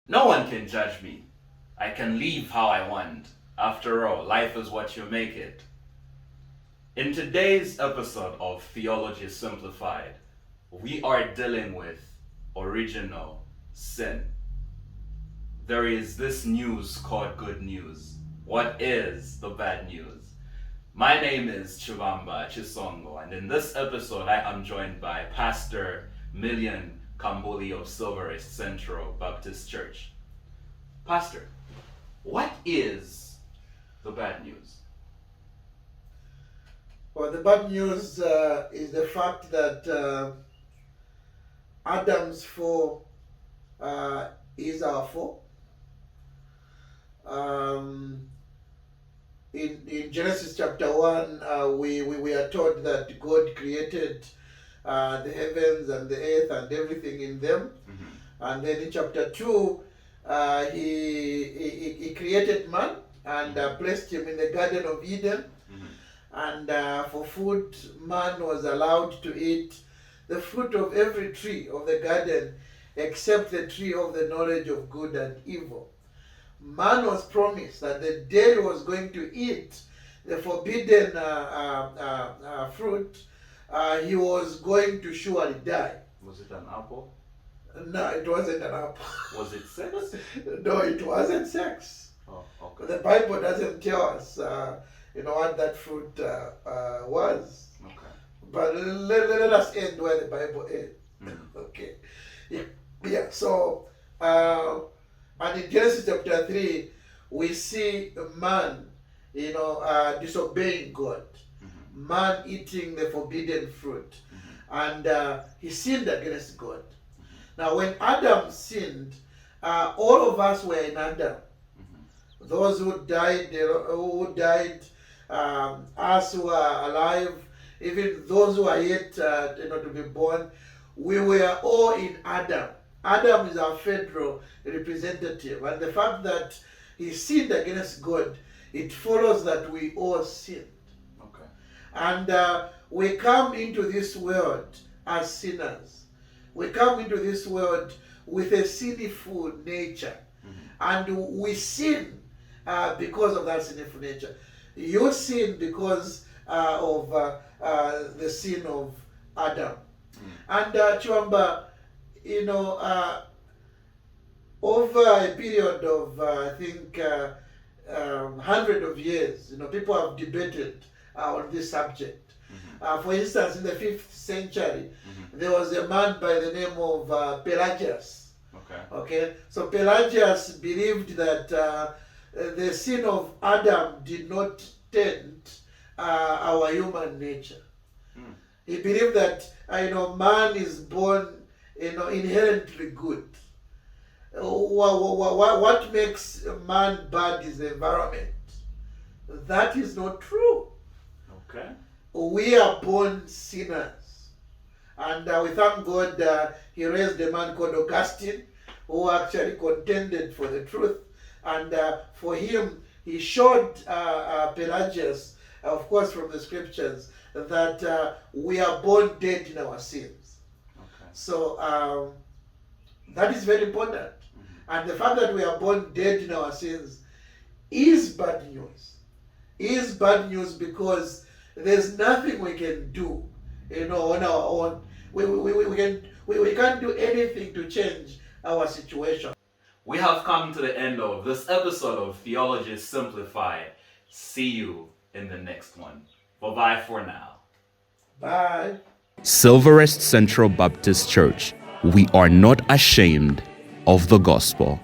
No one can judge me. I can live how I want. After all, life is what you make it. In today's episode of Theology Simplified, we are dealing with original sin. There is this news called good news. What is the bad news? My name is Chivamba Chisongo, and in this episode, I am joined by Pastor Million Kambuli of Silverest Central Baptist Church. Pastor, what is the bad news? Well, the bad news is the fact that Adam's fall is our fall. In Genesis chapter 1, we are told that God created the heavens and the earth and everything in them. Mm-hmm. And then in chapter 2, he created man and placed him in the Garden of Eden. Mm-hmm. And for food, man was allowed to eat the fruit of every tree of the garden except the tree of the knowledge of good and evil. Man was promised that the day he was going to eat the forbidden fruit, he was going to surely die. Was it an apple? No, it wasn't an apple. Was it sex? No, it wasn't sex. Oh, okay. The Bible doesn't tell us, what that fruit was. Okay. But let us end where the Bible ends. Mm-hmm. Okay. Yeah. So, and in Genesis chapter 3, we see man, disobeying God. Mm-hmm. Man eating the forbidden fruit. Mm-hmm. And he sinned against God. Now, when Adam sinned, all of us were in Adam. Mm-hmm. Those who died, us who are alive, even those who are yet to be born, we were all in Adam. Adam is our federal representative, and the fact that he sinned against God, it follows that we all sinned. Okay. And we come into this world as sinners. We come into this world with a sinful nature. Mm-hmm. And we sin because of that sinful nature. You sin because of the sin of Adam. And Chiwamba, over a period of, I think, 100 of years, people have debated on this subject. Mm-hmm. For instance, in the 5th century, Mm-hmm. there was a man by the name of Pelagius. Okay. So Pelagius believed that the sin of Adam did not taint our human nature. Mm. He believed that man is born inherently good. What makes man bad is the environment. That is not true. Okay. We are born sinners. And we thank God he raised a man called Augustine who actually contended for the truth. And for him, he showed Pelagius, of course from the scriptures, that we are born dead in our sins. Okay. So that is very important. Mm-hmm. And the fact that we are born dead in our sins is bad news. Is bad news because there's nothing we can do, on our own. We can't do anything to change our situation. We have come to the end of this episode of Theology Simplified. See you in the next one. Bye-bye for now. Bye. Silverest Central Baptist Church, we are not ashamed of the gospel.